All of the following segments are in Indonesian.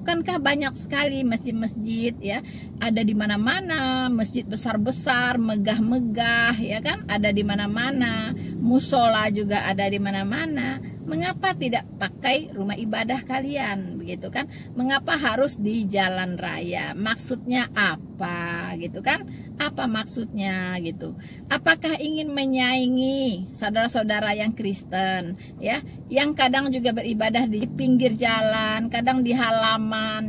Bukankah banyak sekali masjid-masjid ya, ada di mana-mana, masjid besar-besar, megah-megah ya kan, ada di mana-mana, musola juga ada di mana-mana. Mengapa tidak pakai rumah ibadah kalian begitu kan? Mengapa harus di jalan raya? Maksudnya apa gitu kan? Apa maksudnya gitu? Apakah ingin menyaingi saudara-saudara yang Kristen ya, yang kadang juga beribadah di pinggir jalan, kadang di halaman?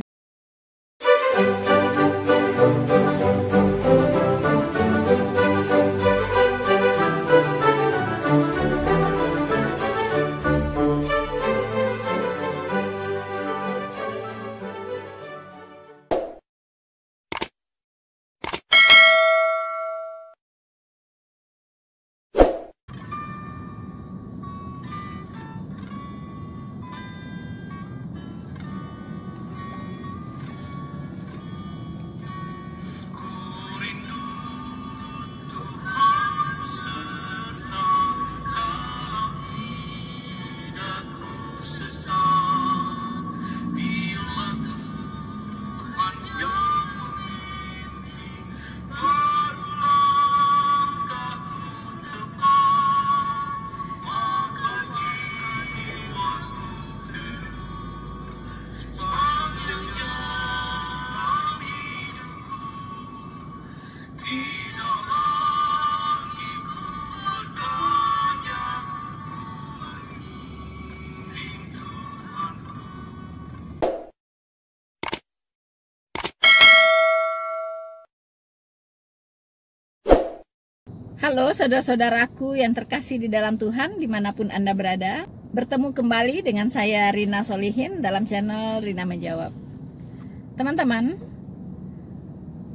Halo saudara-saudaraku yang terkasih di dalam Tuhan dimanapun Anda berada. Bertemu kembali dengan saya Rina Solihin dalam channel Rina Menjawab. Teman-teman,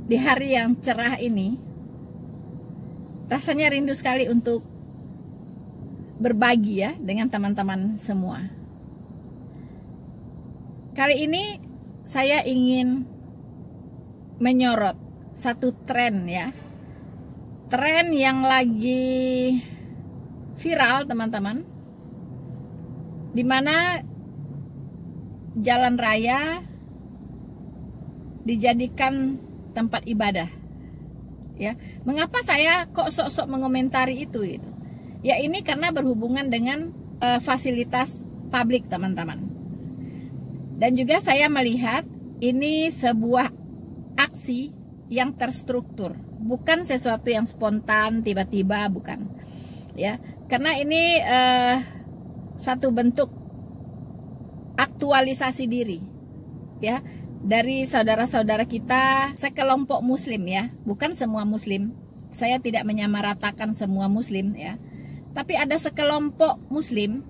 di hari yang cerah ini rasanya rindu sekali untuk berbagi ya dengan teman-teman semua. Kali ini saya ingin menyorot satu tren ya, tren yang lagi viral teman-teman, dimana jalan raya dijadikan tempat ibadah ya. Mengapa saya kok sok-sok mengomentari itu gitu? Ya ini karena berhubungan dengan fasilitas publik teman-teman. Dan juga saya melihat ini sebuah aksi yang terstruktur, bukan sesuatu yang spontan tiba-tiba, bukan ya, karena ini satu bentuk aktualisasi diri ya dari saudara-saudara kita sekelompok muslim ya, bukan semua muslim, saya tidak menyamaratakan semua muslim ya, tapi ada sekelompok muslim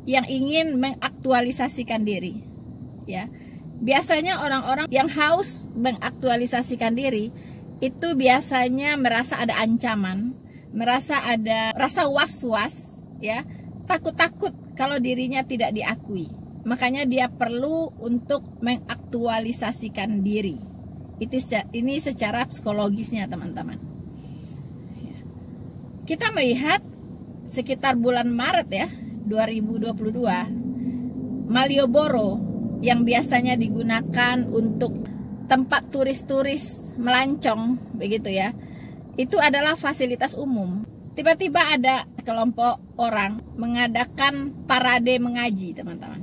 yang ingin mengaktualisasikan diri ya. Biasanya orang-orang yang haus mengaktualisasikan diri itu biasanya merasa ada ancaman, merasa ada rasa was-was ya, takut-takut kalau dirinya tidak diakui. Makanya dia perlu untuk mengaktualisasikan diri. Ini secara psikologisnya teman-teman. Kita melihat sekitar bulan Maret ya 2022, Malioboro yang biasanya digunakan untuk tempat turis-turis melancong begitu ya, itu adalah fasilitas umum. Tiba-tiba ada kelompok orang mengadakan parade mengaji teman-teman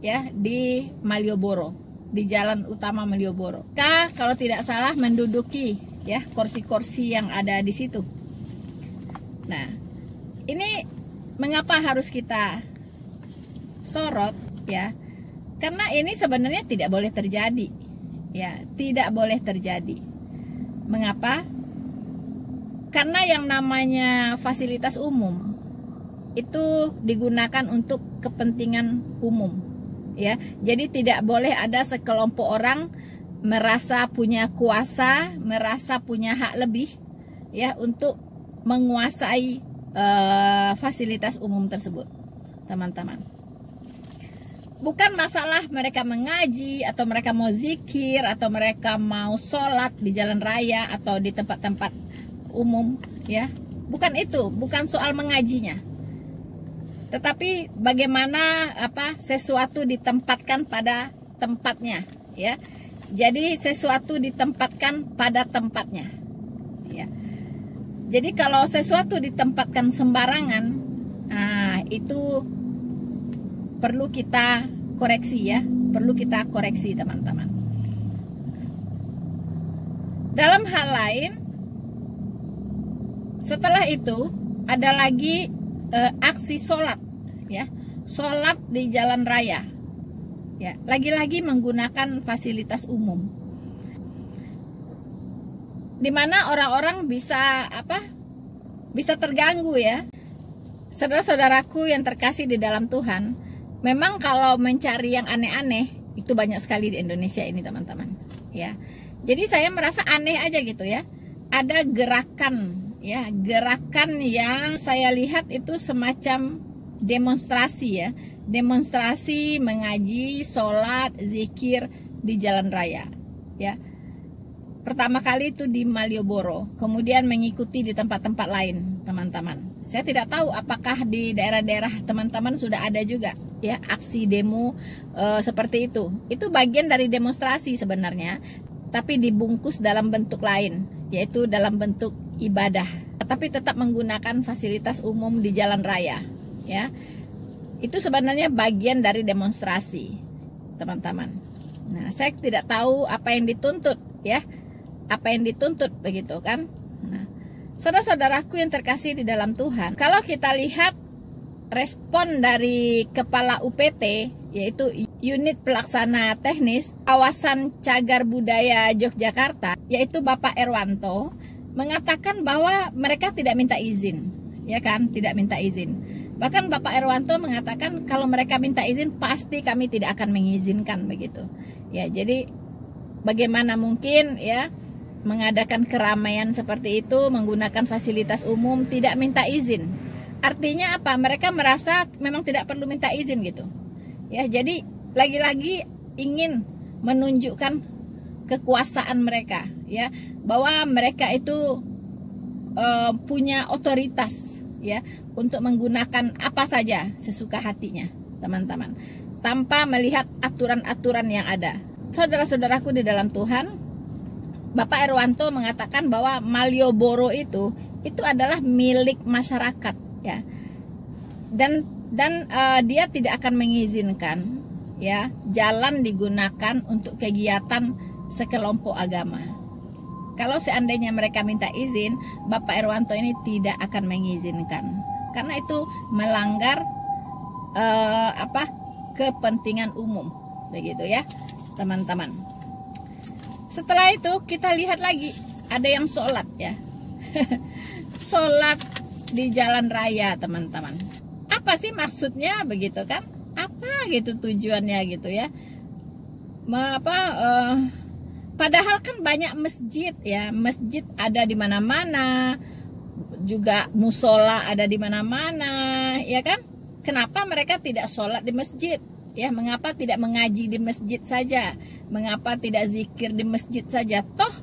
ya di Malioboro, di jalan utama Malioboro. Kalau tidak salah menduduki ya kursi-kursi yang ada di situ. Nah, ini mengapa harus kita sorot ya? Karena ini sebenarnya tidak boleh terjadi ya, tidak boleh terjadi. Mengapa? Karena yang namanya fasilitas umum itu digunakan untuk kepentingan umum ya. Jadi tidak boleh ada sekelompok orang merasa punya kuasa, merasa punya hak lebih ya untuk menguasai fasilitas umum tersebut teman-teman. Bukan masalah mereka mengaji atau mereka mau zikir atau mereka mau sholat di jalan raya atau di tempat-tempat umum ya. Bukan itu, bukan soal mengajinya. Tetapi bagaimana sesuatu ditempatkan pada tempatnya ya. Jadi sesuatu ditempatkan pada tempatnya, ya. Jadi kalau sesuatu ditempatkan sembarangan, nah itu perlu kita koreksi ya, perlu kita koreksi teman-teman. Dalam hal lain, setelah itu ada lagi aksi sholat, ya, sholat di jalan raya, ya, lagi-lagi menggunakan fasilitas umum, dimana orang-orang bisa bisa terganggu ya. Saudara-saudaraku yang terkasih di dalam Tuhan, memang kalau mencari yang aneh-aneh itu banyak sekali di Indonesia ini teman-teman, ya. Jadi saya merasa aneh aja gitu ya. Ada gerakan ya, gerakan yang saya lihat itu semacam demonstrasi ya, demonstrasi mengaji, sholat, zikir di jalan raya ya. Pertama kali itu di Malioboro, kemudian mengikuti di tempat-tempat lain teman-teman. Saya tidak tahu apakah di daerah-daerah teman-teman sudah ada juga ya aksi demo seperti itu. Itu bagian dari demonstrasi sebenarnya, tapi dibungkus dalam bentuk lain, yaitu dalam bentuk ibadah, tapi tetap menggunakan fasilitas umum di jalan raya ya. Itu sebenarnya bagian dari demonstrasi teman-teman. Nah, saya tidak tahu apa yang dituntut ya, apa yang dituntut begitu kan. Nah, saudara-saudaraku yang terkasih di dalam Tuhan, kalau kita lihat respon dari Kepala UPT, yaitu Unit Pelaksana Teknis Kawasan Cagar Budaya Yogyakarta, yaitu Bapak Erwanto, mengatakan bahwa mereka tidak minta izin, ya kan, tidak minta izin. Bahkan Bapak Erwanto mengatakan kalau mereka minta izin pasti kami tidak akan mengizinkan begitu. Ya, jadi bagaimana mungkin ya mengadakan keramaian seperti itu menggunakan fasilitas umum tidak minta izin? Artinya apa? Mereka merasa memang tidak perlu minta izin gitu. Ya, jadi lagi-lagi ingin menunjukkan kekuasaan mereka ya, bahwa mereka itu punya otoritas ya untuk menggunakan apa saja sesuka hatinya teman-teman, tanpa melihat aturan-aturan yang ada. Saudara-saudaraku di dalam Tuhan, Bapak Erwanto mengatakan bahwa Malioboro itu adalah milik masyarakat ya, dan dia tidak akan mengizinkan ya jalan digunakan untuk kegiatan sekelompok agama. Kalau seandainya mereka minta izin, Bapak Erwanto ini tidak akan mengizinkan, karena itu melanggar kepentingan umum begitu ya teman-teman. Setelah itu kita lihat lagi ada yang sholat ya. Sholat di jalan raya teman-teman. Apa sih maksudnya begitu kan? Apa gitu tujuannya gitu ya? Padahal kan banyak masjid ya, masjid ada di mana-mana, juga musola ada di mana-mana, ya kan? Kenapa mereka tidak sholat di masjid? Ya, mengapa tidak mengaji di masjid saja? Mengapa tidak zikir di masjid saja? Toh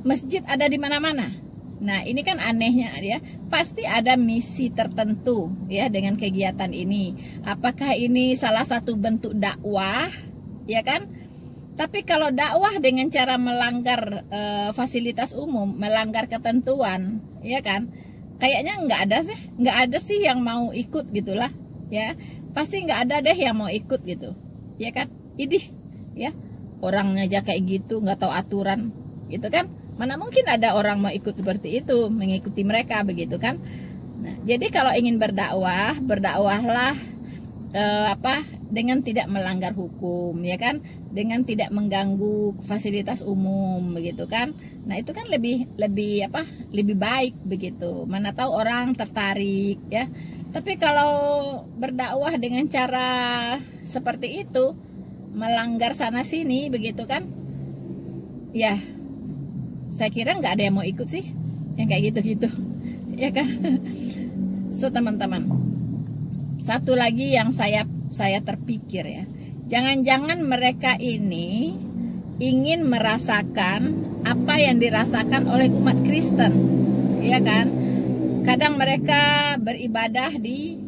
masjid ada di mana-mana. Nah, ini kan anehnya ya. Pasti ada misi tertentu ya dengan kegiatan ini. Apakah ini salah satu bentuk dakwah? Ya kan? Tapi kalau dakwah dengan cara melanggar fasilitas umum, melanggar ketentuan, ya kan? Kayaknya nggak ada sih yang mau ikut gitulah, ya. Pasti nggak ada deh yang mau ikut gitu, ya kan? Idih, ya. Orang aja kayak gitu, nggak tahu aturan, gitu kan? Mana mungkin ada orang mau ikut seperti itu, mengikuti mereka begitu kan? Nah, jadi kalau ingin berdakwah, berdakwahlah dengan tidak melanggar hukum, ya kan, dengan tidak mengganggu fasilitas umum begitu kan. Nah, itu kan lebih baik begitu. Mana tahu orang tertarik ya. Tapi kalau berdakwah dengan cara seperti itu, melanggar sana sini begitu kan, ya saya kira nggak ada yang mau ikut sih yang kayak gitu-gitu, ya kan. So teman-teman, satu lagi yang saya terpikir ya, jangan-jangan mereka ini ingin merasakan apa yang dirasakan oleh umat Kristen, ya kan. Kadang mereka beribadah di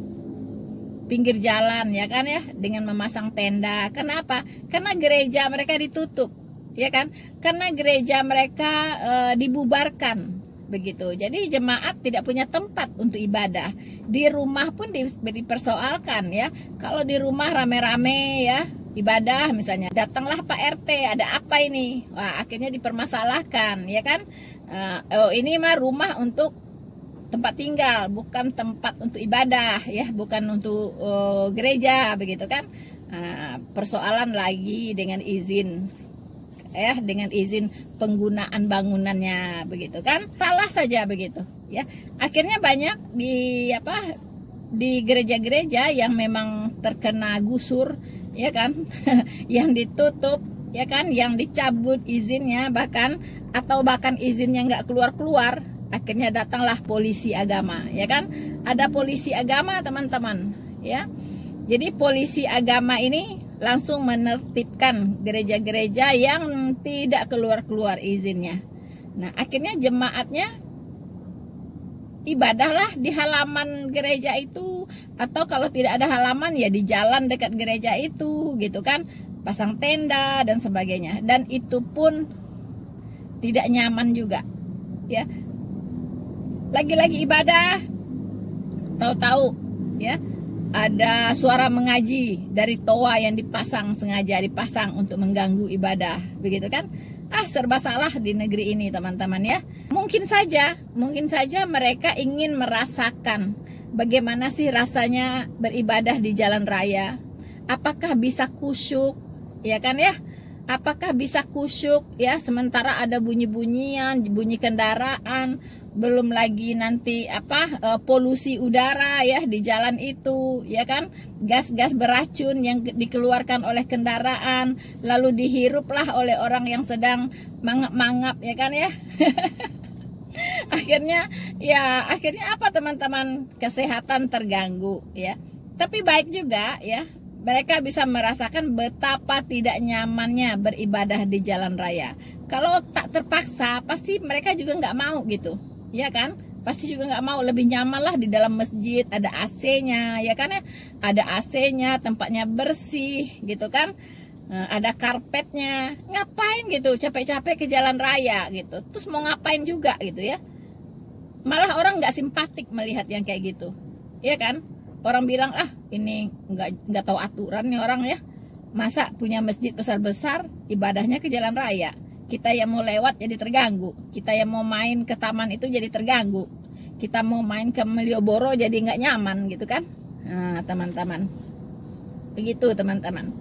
pinggir jalan, ya kan ya, dengan memasang tenda. Kenapa? Karena gereja mereka ditutup, ya kan? Karena gereja mereka dibubarkan. Begitu. Jadi jemaat tidak punya tempat untuk ibadah. Di rumah pun dipersoalkan, ya. Kalau di rumah rame-rame, ya, ibadah misalnya, datanglah Pak RT, ada apa ini? Wah, akhirnya dipermasalahkan, ya kan? Oh, ini mah rumah untuk tempat tinggal, bukan tempat untuk ibadah, ya, bukan untuk gereja, begitu kan? Persoalan lagi dengan izin, ya, dengan izin penggunaan bangunannya, begitu kan? Salah saja begitu, ya. Akhirnya banyak di gereja-gereja yang memang terkena gusur, ya kan? Yang ditutup, ya kan? Yang dicabut izinnya bahkan izinnya nggak keluar-keluar. Akhirnya datanglah polisi agama, ya kan? Ada polisi agama, teman-teman, ya. Jadi polisi agama ini langsung menertibkan gereja-gereja yang tidak keluar-keluar izinnya. Nah, akhirnya jemaatnya ibadahlah di halaman gereja itu, atau kalau tidak ada halaman ya di jalan dekat gereja itu, gitu kan, pasang tenda dan sebagainya. Dan itu pun tidak nyaman juga, ya. Lagi-lagi ibadah, tahu-tahu, ya, ada suara mengaji dari toa yang sengaja dipasang untuk mengganggu ibadah, begitu kan? Serba salah di negeri ini, teman-teman, ya. Mungkin saja mereka ingin merasakan bagaimana sih rasanya beribadah di jalan raya. Apakah bisa khusyuk, ya kan ya? Apakah bisa khusyuk, ya, sementara ada bunyi-bunyian, bunyi kendaraan, belum lagi nanti polusi udara, ya, di jalan itu, ya kan, gas-gas beracun yang dikeluarkan oleh kendaraan lalu dihiruplah oleh orang yang sedang mangap-mangap, ya kan ya. akhirnya apa, teman-teman? Kesehatan terganggu, ya. Tapi baik juga, ya, mereka bisa merasakan betapa tidak nyamannya beribadah di jalan raya. Kalau tak terpaksa, pasti mereka juga nggak mau, gitu, ya kan? Pasti juga nggak mau, lebih nyaman lah di dalam masjid, ada AC-nya, ya kan ya? Ada AC-nya, tempatnya bersih, gitu kan? Ada karpetnya. Ngapain gitu capek-capek ke jalan raya gitu? Terus mau ngapain juga gitu, ya? Malah orang nggak simpatik melihat yang kayak gitu, ya kan? Orang bilang, ini nggak tahu aturan nih orang, ya. Masa punya masjid besar-besar, ibadahnya ke jalan raya. Kita yang mau lewat jadi terganggu. Kita yang mau main ke taman itu jadi terganggu. Kita mau main ke Malioboro jadi nggak nyaman, gitu kan? Nah, teman-teman, begitu, teman-teman.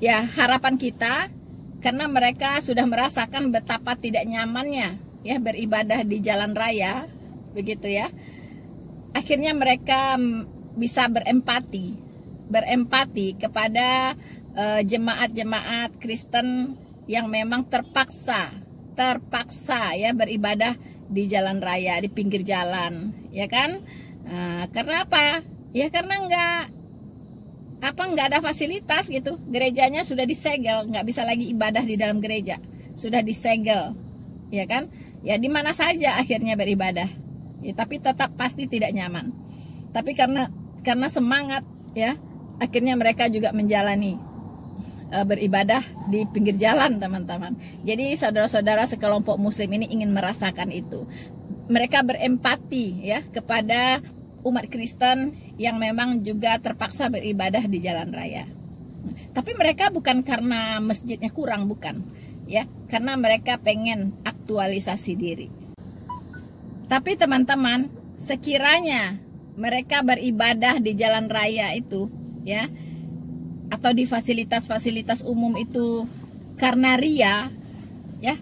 Ya, harapan kita, karena mereka sudah merasakan betapa tidak nyamannya, ya, beribadah di jalan raya, begitu ya. Akhirnya mereka bisa berempati kepada jemaat-jemaat Kristen yang memang terpaksa ya beribadah di jalan raya, di pinggir jalan, ya kan? Karena apa? Ya karena nggak ada fasilitas gitu. Gerejanya sudah disegel, nggak bisa lagi ibadah di dalam gereja, sudah disegel, ya kan? Ya di mana saja akhirnya beribadah, ya, tapi tetap pasti tidak nyaman. Tapi karena semangat, ya, akhirnya mereka juga menjalani beribadah di pinggir jalan, teman-teman. Jadi saudara-saudara sekelompok muslim ini ingin merasakan itu. Mereka berempati, ya, kepada umat Kristen yang memang juga terpaksa beribadah di jalan raya. Tapi mereka bukan karena masjidnya kurang, bukan, ya, karena mereka pengen aktualisasi diri. Tapi teman-teman, sekiranya mereka beribadah di jalan raya itu, ya, atau di fasilitas-fasilitas umum itu karena ria, ya,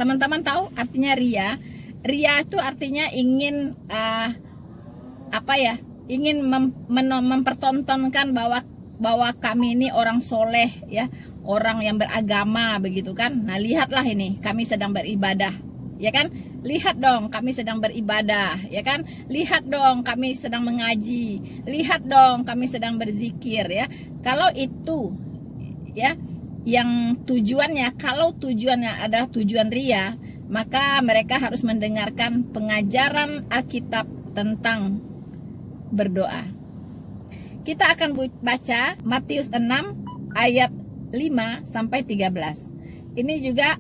teman-teman tahu artinya ria? Ria itu artinya ingin ingin mempertontonkan bahwa kami ini orang soleh, ya, orang yang beragama, begitu kan? Nah, lihatlah ini, kami sedang beribadah, ya kan? Lihat dong, kami sedang beribadah, ya kan? Lihat dong, kami sedang mengaji. Lihat dong, kami sedang berzikir, ya. Kalau itu, ya, yang tujuannya, kalau tujuannya adalah tujuan ria, maka mereka harus mendengarkan pengajaran Alkitab tentang berdoa. Kita akan baca Matius 6 ayat 5 sampai 13. Ini juga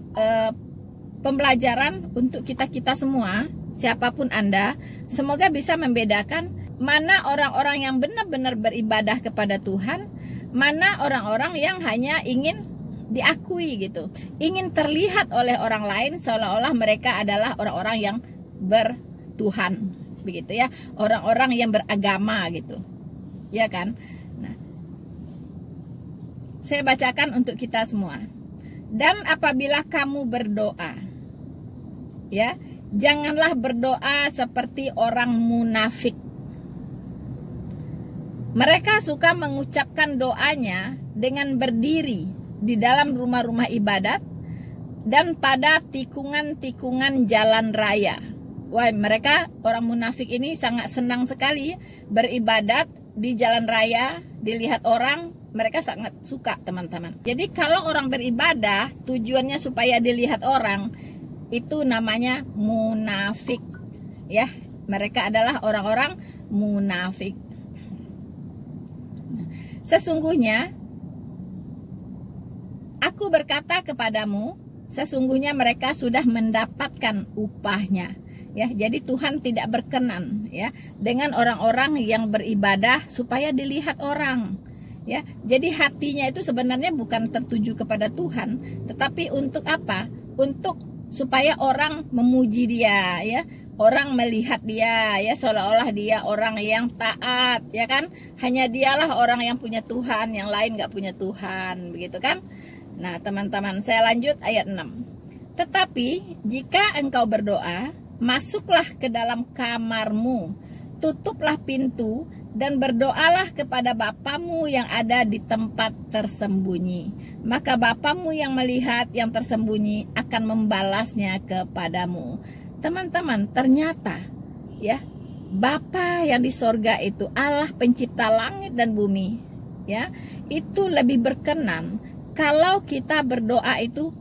pembelajaran untuk kita semua, siapapun Anda. Semoga bisa membedakan mana orang-orang yang benar-benar beribadah kepada Tuhan, mana orang-orang yang hanya ingin diakui gitu, ingin terlihat oleh orang lain seolah-olah mereka adalah orang-orang yang bertuhan, begitu ya, orang-orang yang beragama gitu, ya kan? Nah, saya bacakan untuk kita semua. Dan apabila kamu berdoa, ya, janganlah berdoa seperti orang munafik. Mereka suka mengucapkan doanya dengan berdiri di dalam rumah-rumah ibadat dan pada tikungan-tikungan jalan raya. Wah, mereka orang munafik ini sangat senang sekali beribadat di jalan raya, dilihat orang, mereka sangat suka, teman-teman. Jadi kalau orang beribadah tujuannya supaya dilihat orang, itu namanya munafik. Ya, mereka adalah orang-orang munafik. Sesungguhnya aku berkata kepadamu, sesungguhnya mereka sudah mendapatkan upahnya. Ya, jadi Tuhan tidak berkenan ya dengan orang-orang yang beribadah supaya dilihat orang. Ya, jadi hatinya itu sebenarnya bukan tertuju kepada Tuhan, tetapi untuk apa? Untuk supaya orang memuji dia, ya. Orang melihat dia, ya, seolah-olah dia orang yang taat, ya kan? Hanya dialah orang yang punya Tuhan, yang lain nggak punya Tuhan, begitu kan? Nah, teman-teman, saya lanjut ayat 6. Tetapi jika engkau berdoa, masuklah ke dalam kamarmu, tutuplah pintu, dan berdoalah kepada Bapamu yang ada di tempat tersembunyi. Maka Bapamu yang melihat yang tersembunyi akan membalasnya kepadamu. Teman-teman, ternyata ya, Bapa yang di sorga itu, Allah pencipta langit dan bumi, ya, itu lebih berkenan kalau kita berdoa itu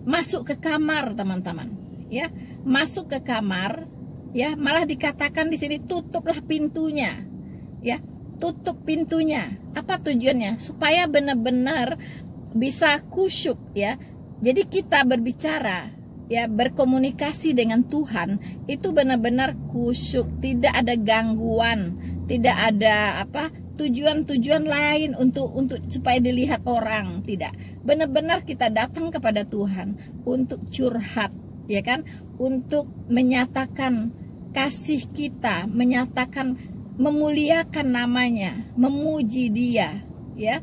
masuk ke kamar, teman-teman, ya, masuk ke kamar, ya, malah dikatakan di sini tutuplah pintunya, ya, tutup pintunya. Apa tujuannya? Supaya benar-benar bisa khusyuk, ya. Jadi kita berbicara, ya, berkomunikasi dengan Tuhan itu benar-benar khusyuk, tidak ada gangguan, tidak ada apa tujuan-tujuan lain untuk supaya dilihat orang, tidak. Benar-benar kita datang kepada Tuhan untuk curhat, ya kan, untuk menyatakan kasih kita, menyatakan memuliakan namanya, memuji dia, ya.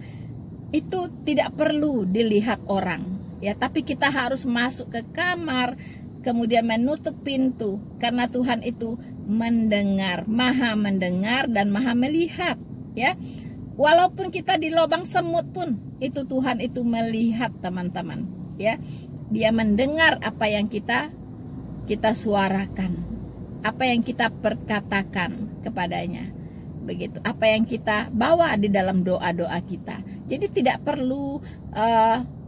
Itu tidak perlu dilihat orang, ya, tapi kita harus masuk ke kamar, kemudian menutup pintu, karena Tuhan itu mendengar, maha mendengar dan maha melihat, ya. Walaupun kita di lubang semut pun, itu Tuhan itu melihat, teman-teman, ya. Dia mendengar apa yang kita suarakan, apa yang kita perkatakan kepadanya, begitu, apa yang kita bawa di dalam doa-doa kita. Jadi tidak perlu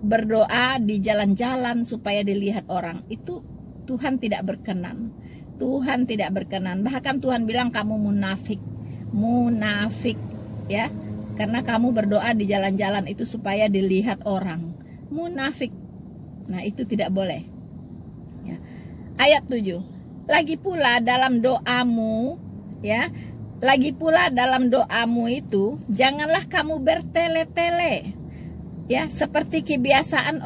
berdoa di jalan-jalan supaya dilihat orang. Itu Tuhan tidak berkenan. Tuhan tidak berkenan. Bahkan Tuhan bilang kamu munafik, ya, karena kamu berdoa di jalan-jalan itu supaya dilihat orang. Munafik. Nah, itu tidak boleh, ya. Ayat 7. Lagi pula dalam doamu, ya, lagi pula dalam doamu itu janganlah kamu bertele-tele, ya, seperti kebiasaan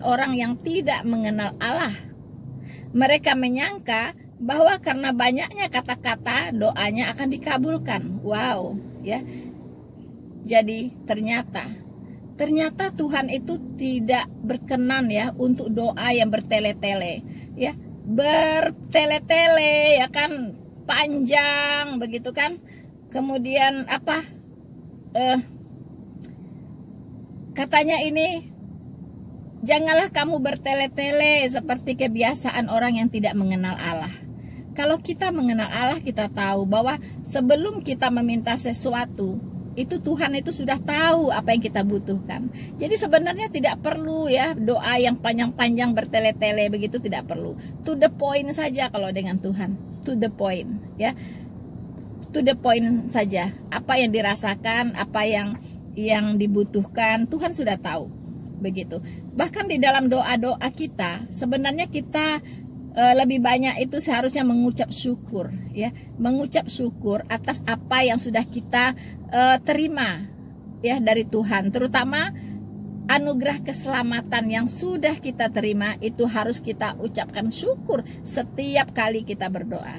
orang yang tidak mengenal Allah. Mereka menyangka bahwa karena banyaknya kata-kata doanya akan dikabulkan. Wow, ya. Jadi ternyata Tuhan itu tidak berkenan, ya, untuk doa yang bertele-tele, ya, bertele-tele, ya kan, panjang begitu kan. Kemudian apa? Katanya ini, janganlah kamu bertele-tele seperti kebiasaan orang yang tidak mengenal Allah. Kalau kita mengenal Allah, kita tahu bahwa sebelum kita meminta sesuatu, itu Tuhan itu sudah tahu apa yang kita butuhkan. Jadi sebenarnya tidak perlu ya doa yang panjang-panjang bertele-tele begitu, tidak perlu. To the point saja kalau dengan Tuhan. To the point ya. To the point saja. Apa yang dirasakan, apa yang dibutuhkan, Tuhan sudah tahu. Begitu. Bahkan di dalam doa-doa kita, sebenarnya kita lebih banyak itu seharusnya mengucap syukur ya, mengucap syukur atas apa yang sudah kita terima ya dari Tuhan, terutama anugerah keselamatan yang sudah kita terima itu harus kita ucapkan syukur setiap kali kita berdoa.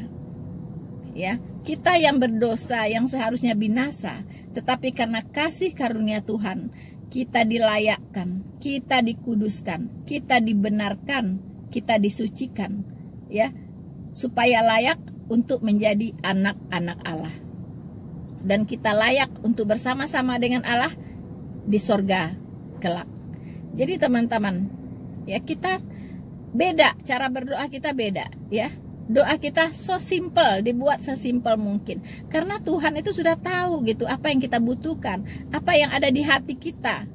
Ya, kita yang berdosa yang seharusnya binasa, tetapi karena kasih karunia Tuhan, kita dilayakkan, kita dikuduskan, kita dibenarkan, kita disucikan ya, supaya layak untuk menjadi anak-anak Allah, dan kita layak untuk bersama-sama dengan Allah di sorga kelak. Jadi teman-teman ya, kita beda, cara berdoa kita beda ya. Doa kita so simple, dibuat sesimpel mungkin, karena Tuhan itu sudah tahu gitu apa yang kita butuhkan, apa yang ada di hati kita.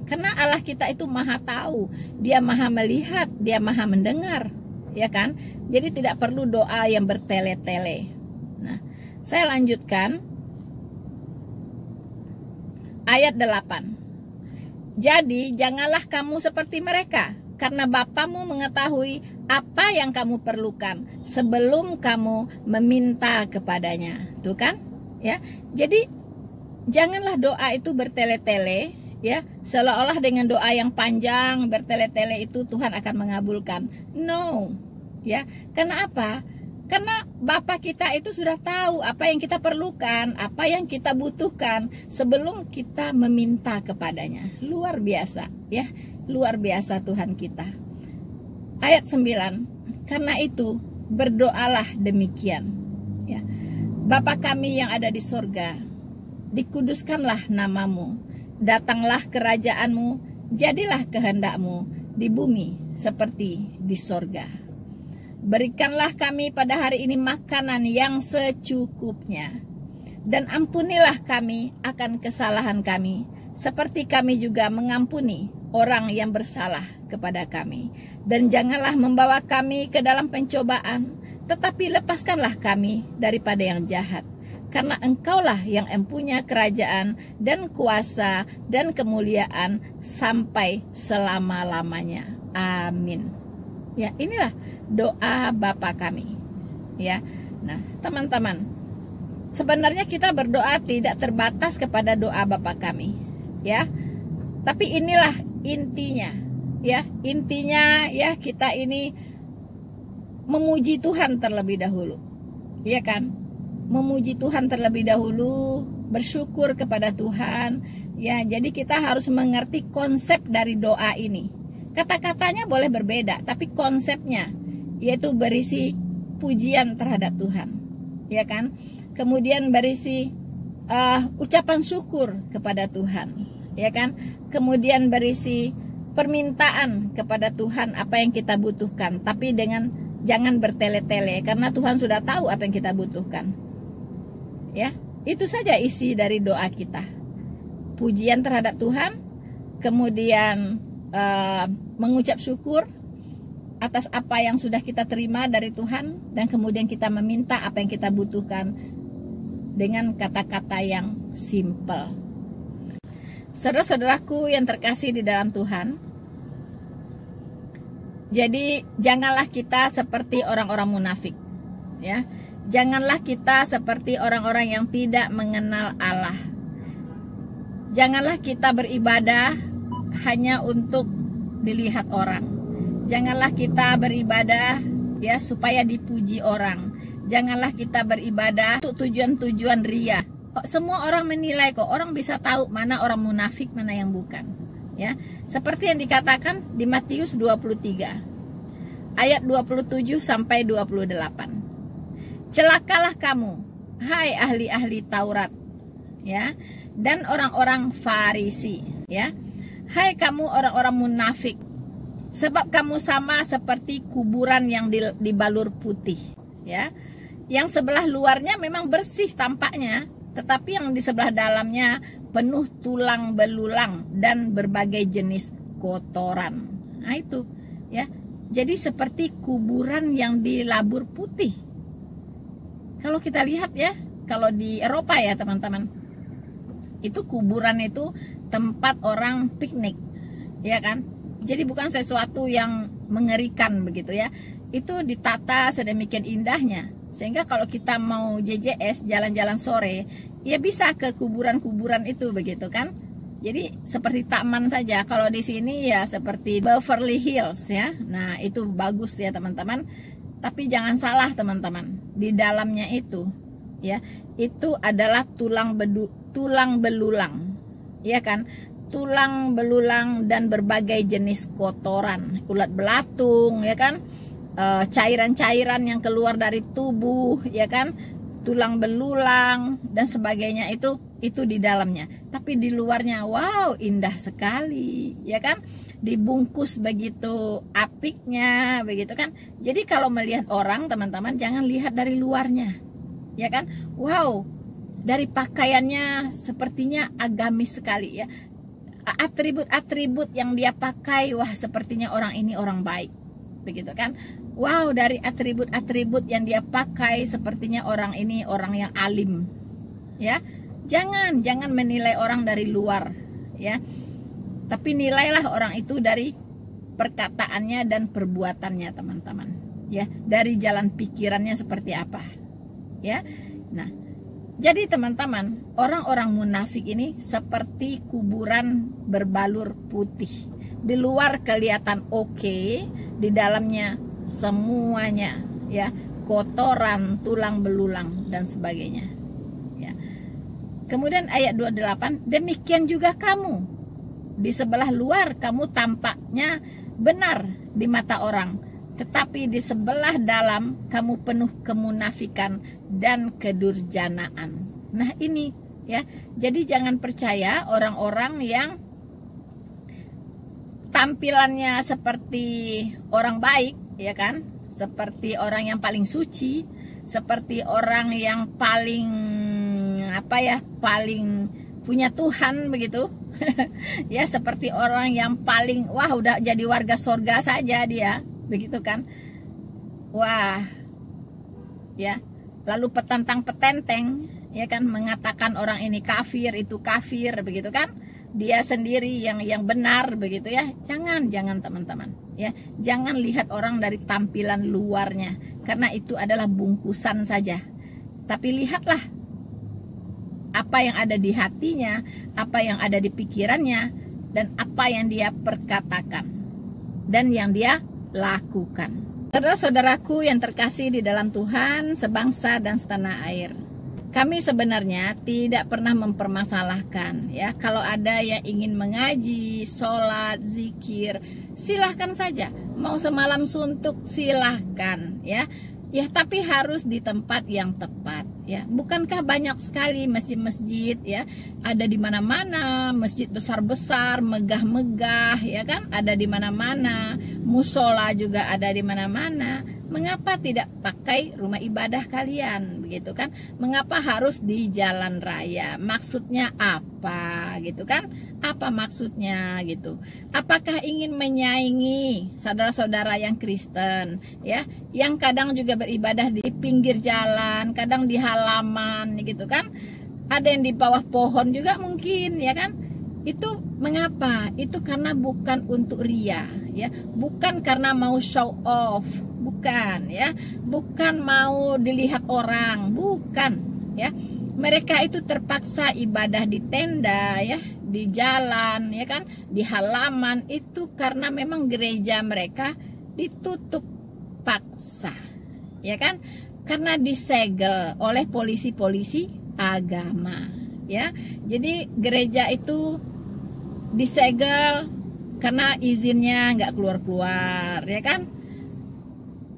Karena Allah kita itu maha tahu, dia maha melihat, dia maha mendengar, ya kan? Jadi tidak perlu doa yang bertele-tele. Nah, saya lanjutkan ayat 8. Jadi janganlah kamu seperti mereka, karena Bapamu mengetahui apa yang kamu perlukan sebelum kamu meminta kepadanya. Tuh kan? Ya. Jadi janganlah doa itu bertele-tele. Ya, seolah-olah dengan doa yang panjang bertele-tele itu Tuhan akan mengabulkan. No, ya. Karena apa? Karena Bapa kita itu sudah tahu apa yang kita perlukan, apa yang kita butuhkan sebelum kita meminta kepadanya. Luar biasa, ya. Luar biasa Tuhan kita. Ayat 9. Karena itu berdoalah demikian. Ya. Bapa kami yang ada di sorga, dikuduskanlah namamu. Datanglah kerajaanmu, jadilah kehendakmu di bumi seperti di sorga. Berikanlah kami pada hari ini makanan yang secukupnya, dan ampunilah kami akan kesalahan kami, seperti kami juga mengampuni orang yang bersalah kepada kami. Dan janganlah membawa kami ke dalam pencobaan, tetapi lepaskanlah kami daripada yang jahat. Karena engkaulah yang empunya kerajaan dan kuasa dan kemuliaan sampai selama-lamanya. Amin. Ya, inilah doa Bapa kami. Ya. Nah, teman-teman, sebenarnya kita berdoa tidak terbatas kepada doa Bapa kami, ya. Tapi inilah intinya, ya. Intinya ya, kita ini memuji Tuhan terlebih dahulu. Iya kan? Memuji Tuhan terlebih dahulu, bersyukur kepada Tuhan. Ya, jadi kita harus mengerti konsep dari doa ini. Kata-katanya boleh berbeda, tapi konsepnya yaitu berisi pujian terhadap Tuhan. Ya kan? Kemudian berisi ucapan syukur kepada Tuhan. Ya kan? Kemudian berisi permintaan kepada Tuhan apa yang kita butuhkan, tapi jangan bertele-tele, karena Tuhan sudah tahu apa yang kita butuhkan. Ya, itu saja isi dari doa kita. Pujian terhadap Tuhan, kemudian mengucap syukur atas apa yang sudah kita terima dari Tuhan, dan kemudian kita meminta apa yang kita butuhkan dengan kata-kata yang simple. Saudara-saudaraku yang terkasih di dalam Tuhan, jadi janganlah kita seperti orang-orang munafik, ya. Janganlah kita seperti orang-orang yang tidak mengenal Allah. Janganlah kita beribadah hanya untuk dilihat orang. Janganlah kita beribadah ya supaya dipuji orang. Janganlah kita beribadah untuk tujuan-tujuan ria. Semua orang menilai kok. Orang bisa tahu mana orang munafik, mana yang bukan. Ya, seperti yang dikatakan di Matius 23 ayat 27 sampai 28. Celakalah kamu, hai ahli-ahli Taurat, ya, dan orang-orang Farisi, ya. Hai kamu orang-orang munafik, sebab kamu sama seperti kuburan yang dibalur putih, ya. Yang sebelah luarnya memang bersih tampaknya, tetapi yang di sebelah dalamnya penuh tulang belulang dan berbagai jenis kotoran. Nah itu ya, jadi seperti kuburan yang dilabur putih. Kalau kita lihat ya, kalau di Eropa ya teman-teman, itu kuburan itu tempat orang piknik, ya kan? Jadi bukan sesuatu yang mengerikan begitu ya. Itu ditata sedemikian indahnya, sehingga kalau kita mau JJS, jalan-jalan sore, ya bisa ke kuburan-kuburan itu begitu kan. Jadi seperti taman saja. Kalau di sini ya seperti Beverly Hills ya. Nah itu bagus ya teman-teman. Tapi jangan salah teman-teman, di dalamnya itu ya, itu adalah tulang belulang, ya kan? Tulang belulang dan berbagai jenis kotoran, ulat belatung, ya kan? Cairan-cairan yang keluar dari tubuh, ya kan, tulang belulang dan sebagainya, itu di dalamnya. Tapi di luarnya wow, indah sekali, ya kan, dibungkus begitu apiknya, begitu kan. Jadi kalau melihat orang teman-teman, jangan lihat dari luarnya, ya kan. Wow, dari pakaiannya sepertinya agamis sekali ya, atribut-atribut yang dia pakai, wah sepertinya orang ini orang baik, begitu kan. Wow, dari atribut-atribut yang dia pakai sepertinya orang ini orang yang alim, ya. Jangan menilai orang dari luar, ya. Tapi nilailah orang itu dari perkataannya dan perbuatannya, teman-teman, ya. Dari jalan pikirannya seperti apa, ya. Nah, jadi teman-teman, orang-orang munafik ini seperti kuburan berbalur putih. Di luar kelihatan oke, di dalamnya semuanya ya kotoran, tulang belulang dan sebagainya. Ya. Kemudian ayat 28, demikian juga kamu. Di sebelah luar kamu tampaknya benar di mata orang, tetapi di sebelah dalam kamu penuh kemunafikan dan kedurjanaan. Nah ini ya, jadi jangan percaya orang-orang yang tampilannya seperti orang baik, ya kan, seperti orang yang paling suci, seperti orang yang paling apa ya, paling punya Tuhan begitu. Ya, seperti orang yang paling wah udah jadi warga surga saja dia, begitu kan. Wah, ya, lalu petentang-petenteng, ya kan, mengatakan orang ini kafir, itu kafir, begitu kan. Dia sendiri yang benar, begitu ya. Jangan teman-teman, ya. Jangan lihat orang dari tampilan luarnya, karena itu adalah bungkusan saja. Tapi lihatlah apa yang ada di hatinya, apa yang ada di pikirannya, dan apa yang dia perkatakan dan yang dia lakukan. Saudara-saudaraku yang terkasih di dalam Tuhan, sebangsa dan setanah air, kami sebenarnya tidak pernah mempermasalahkan ya, kalau ada yang ingin mengaji, sholat, zikir, silahkan saja. Mau semalam suntuk silahkan ya. Ya, tapi harus di tempat yang tepat ya. Bukankah banyak sekali masjid-masjid ya, ada di mana-mana, masjid besar-besar, megah-megah ya kan, ada di mana-mana, musola juga ada di mana-mana. Mengapa tidak pakai rumah ibadah kalian, begitu kan? Mengapa harus di jalan raya? Maksudnya apa, gitu kan? Apa maksudnya gitu? Apakah ingin menyaingi saudara-saudara yang Kristen, ya, yang kadang juga beribadah di pinggir jalan, kadang di halaman, gitu kan? Ada yang di bawah pohon juga mungkin, ya kan? Itu mengapa? Itu karena bukan untuk ria, ya, bukan karena mau show off, bukan ya, bukan mau dilihat orang, bukan ya. Mereka itu terpaksa ibadah di tenda ya, di jalan ya kan, di halaman, itu karena memang gereja mereka ditutup paksa ya kan, karena disegel oleh polisi-polisi agama ya. Jadi gereja itu disegel karena izinnya nggak keluar-keluar ya kan,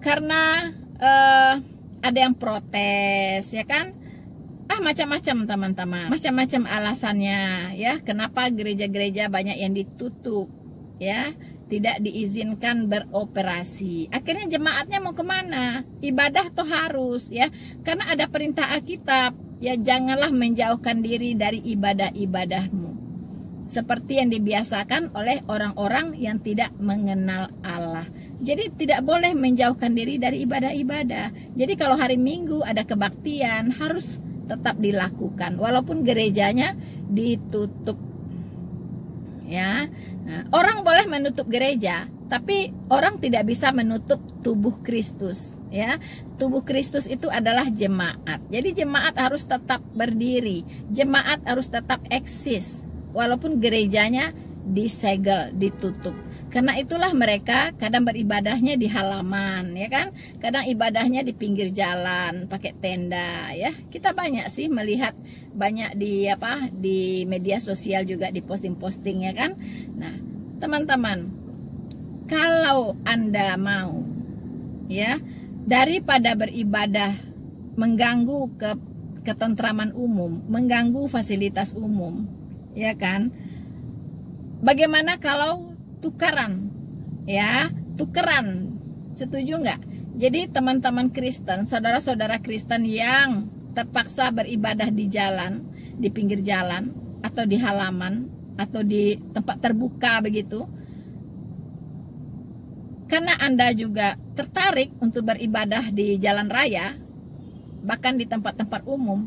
karena ada yang protes ya kan, macam-macam teman-teman, macam-macam alasannya ya, kenapa gereja-gereja banyak yang ditutup ya, tidak diizinkan beroperasi. Akhirnya jemaatnya mau kemana? Ibadah tuh harus ya, karena ada perintah Alkitab ya janganlah menjauhkan diri dari ibadah-ibadahmu, seperti yang dibiasakan oleh orang-orang yang tidak mengenal Allah. Jadi tidak boleh menjauhkan diri dari ibadah-ibadah. Jadi kalau hari Minggu ada kebaktian, harus tetap dilakukan walaupun gerejanya ditutup. Ya, nah, orang boleh menutup gereja, tapi orang tidak bisa menutup tubuh Kristus. Ya, tubuh Kristus itu adalah jemaat. Jadi jemaat harus tetap berdiri, jemaat harus tetap eksis, walaupun gerejanya disegel, ditutup. Karena itulah mereka kadang beribadahnya di halaman, ya kan? Kadang ibadahnya di pinggir jalan, pakai tenda, ya. Kita banyak sih melihat banyak di media sosial juga di posting-posting, ya kan? Nah, teman-teman, kalau Anda mau, ya, daripada beribadah mengganggu ketentraman umum, mengganggu fasilitas umum, ya kan? Bagaimana kalau tukeran, ya, tukeran, setuju nggak? Jadi teman-teman Kristen, saudara-saudara Kristen yang terpaksa beribadah di jalan, di pinggir jalan, atau di halaman, atau di tempat terbuka begitu, karena Anda juga tertarik untuk beribadah di jalan raya, bahkan di tempat-tempat umum.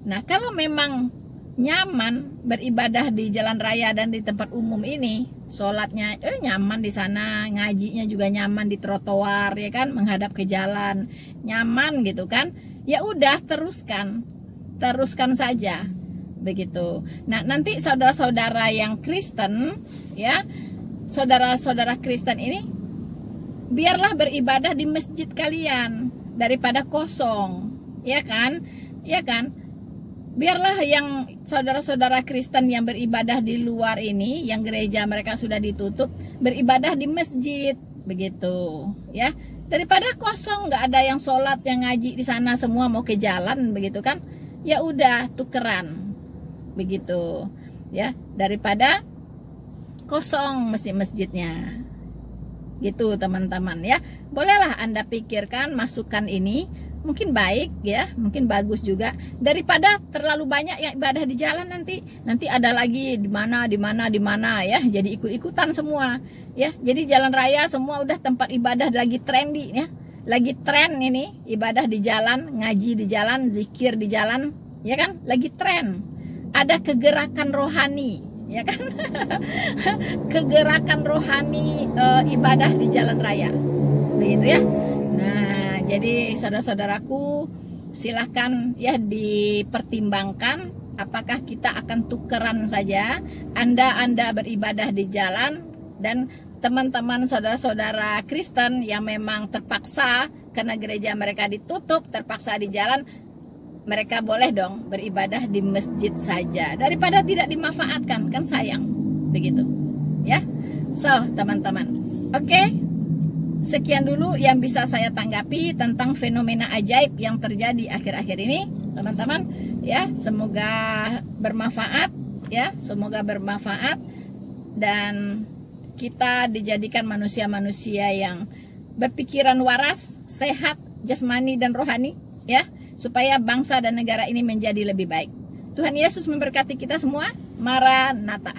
Nah, kalau memang nyaman beribadah di jalan raya dan di tempat umum ini, sholatnya nyaman di sana, ngajinya juga nyaman di trotoar, ya kan, menghadap ke jalan, nyaman gitu kan, ya udah teruskan saja begitu. Nah, nanti saudara-saudara yang Kristen, ya, saudara-saudara Kristen ini biarlah beribadah di masjid kalian daripada kosong, ya kan, ya kan. Biarlah yang saudara-saudara Kristen yang beribadah di luar ini, yang gereja mereka sudah ditutup, beribadah di masjid begitu, ya, daripada kosong, nggak ada yang sholat, yang ngaji di sana, semua mau ke jalan begitu kan, ya udah tukeran begitu, ya, daripada kosong masjidnya gitu teman-teman, ya. Bolehlah Anda pikirkan masukan ini, mungkin baik, ya, mungkin bagus juga, daripada terlalu banyak yang ibadah di jalan, nanti ada lagi di mana ya, jadi ikut-ikutan semua, ya. Jadi jalan raya semua udah tempat ibadah lagi trendy, ya, lagi tren ini, ibadah di jalan, ngaji di jalan, zikir di jalan, ya kan, lagi tren. Ada kegerakan rohani, ya kan. Kegerakan rohani, ibadah di jalan raya begitu, ya. Nah, jadi saudara-saudaraku, silahkan ya dipertimbangkan apakah kita akan tukeran saja, Anda beribadah di jalan, dan teman-teman saudara-saudara Kristen yang memang terpaksa karena gereja mereka ditutup, terpaksa di jalan, mereka boleh dong beribadah di masjid saja daripada tidak dimanfaatkan, kan sayang begitu, ya. So teman-teman, oke. Sekian dulu yang bisa saya tanggapi tentang fenomena ajaib yang terjadi akhir-akhir ini, teman-teman, ya. Semoga bermanfaat, ya. Semoga bermanfaat dan kita dijadikan manusia-manusia yang berpikiran waras, sehat, jasmani dan rohani, ya, supaya bangsa dan negara ini menjadi lebih baik. Tuhan Yesus memberkati kita semua. Maranatha.